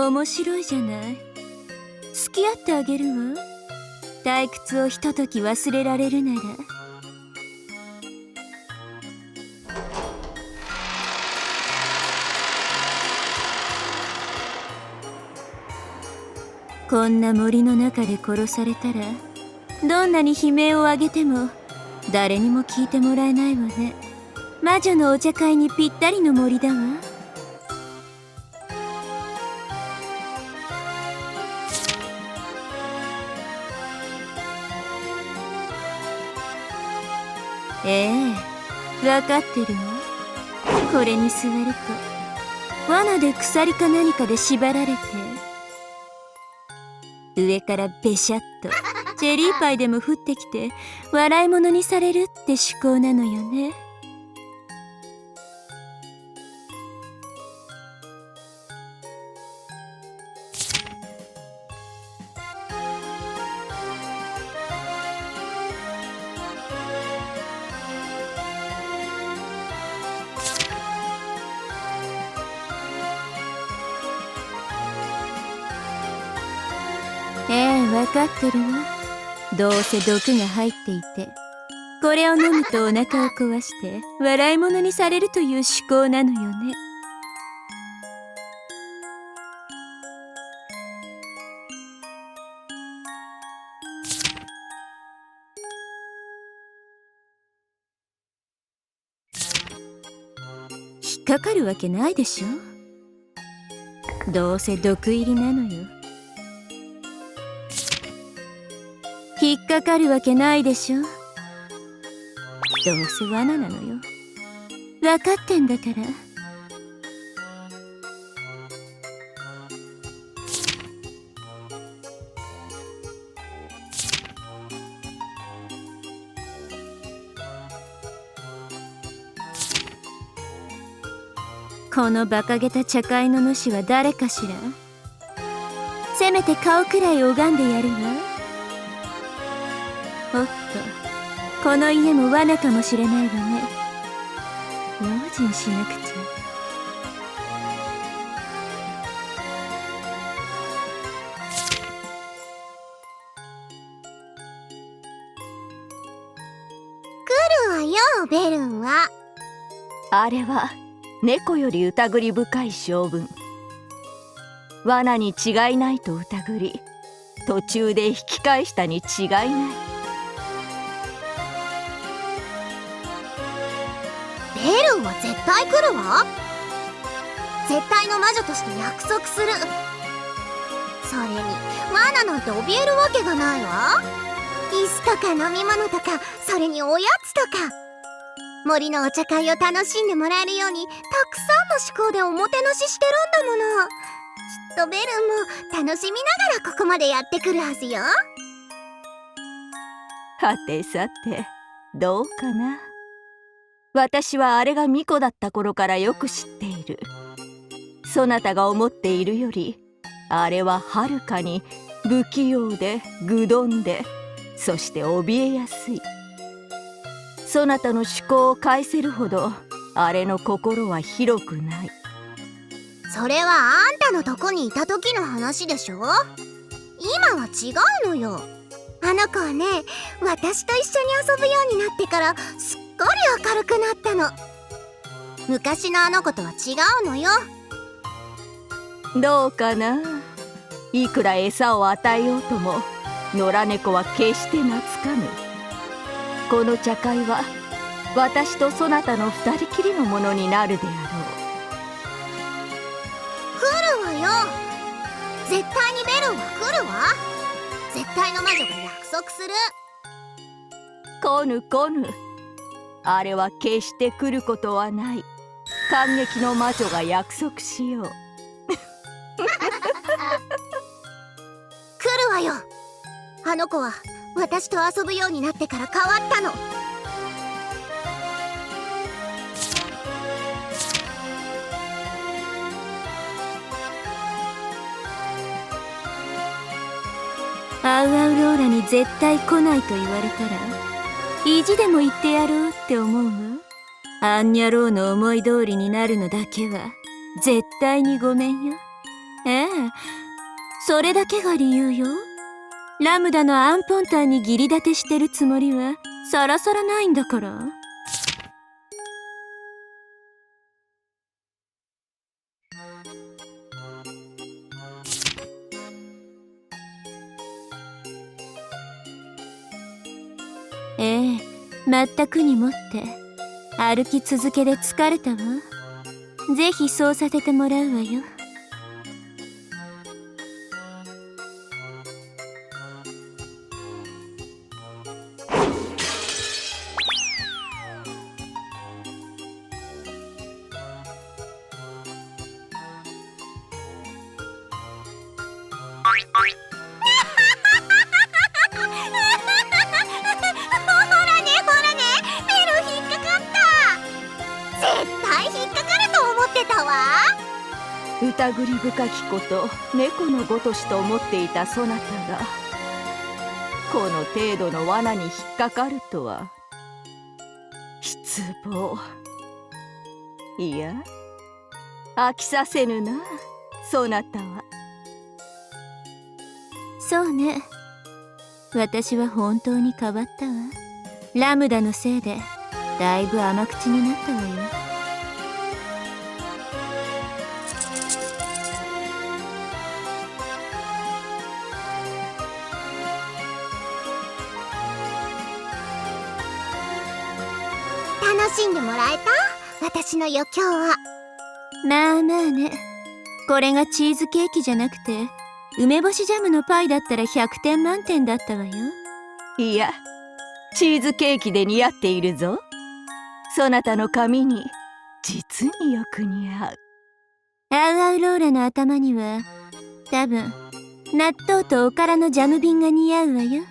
面白いじゃない。付き合ってあげるわ。退屈をひととき忘れられるなら。こんな森の中で殺されたら、どんなに悲鳴を上げても誰にも聞いてもらえないわね。魔女のお茶会にぴったりの森だわ。ええ、わかってるわ。これに座ると罠で鎖か何かで縛られて、上からベシャッとチェリーパイでも降ってきて笑い物にされるって趣向なのよね。ええ、わかってるわ。どうせ毒が入っていて、これを飲むとお腹を壊して笑い物にされるという趣向なのよね。引っかかるわけないでしょ。どうせ毒入りなのよ。引っかかるわけないでしょ。どうせ罠なのよ。分かってんだから。この馬鹿げた茶会の主は誰かしら。せめて顔くらい拝んでやるわ。おっと、この家も罠かもしれないわね。用心しなくちゃ。来るわよ、ベルンは。あれは猫より疑り深い性分。罠に違いないと疑り、途中で引き返したに違いない。ベルンは絶対来るわ。絶対の魔女として約束する。それに罠なんて怯えるわけがないわ。椅子とか飲み物とか、それにおやつとか、森のお茶会を楽しんでもらえるようにたくさんの思考でおもてなししてるんだもの。きっとベルンも楽しみながらここまでやってくるはずよ。はてさて、どうかな。私はあれが巫女だった頃からよく知っている。そなたが思っているより、あれははるかに不器用で愚鈍で、そして怯えやすい。そなたの趣向を返せるほどあれの心は広くない。それはあんたのとこにいた時の話でしょ。今は違うのよ。あの子はね、私と一緒に遊ぶようになってからすっかり明るくなったの。昔のあの子とは違うのよ。どうかな。いくら餌を与えようとも野良猫は決して懐かぬ。この茶会は私とそなたの二人きりのものになるであろう。来るわよ。絶対にベルンは来るわ。絶対の魔女が約束する。来ぬ来ぬ。あれは決して来ることはない。感激の魔女が約束しよう。来るわよ。あの子は私と遊ぶようになってから変わったの。アウアウローラに絶対来ないと言われたら意地でも言ってやろうって思うわ。アンニャローの思い通りになるのだけは絶対にごめんよ。ええ、それだけが理由よ。ラムダのアンポンタンに義理立てしてるつもりはさらさらないんだから。ええ、全くにもって歩き続けで疲れたわ。ぜひそうさせてもらうわよ。ほらねほらね、メロ引っかかった。絶対引っかかると思ってたわ。疑り深きこと猫のごとしと思っていたそなたがこの程度の罠に引っかかるとは失望。いや飽きさせぬな、そなたは。そうね、私は本当に変わったわ。ラムダのせいでだいぶ甘口になったわよ。楽しんでもらえた？私の余興は。まあまあね。これがチーズケーキじゃなくて梅干しジャムのパイだったら100点満点だったわよ。いや、チーズケーキで似合っているぞ。そなたの髪に実によく似合う。アウアウローラの頭には多分納豆とおからのジャム瓶が似合うわよ。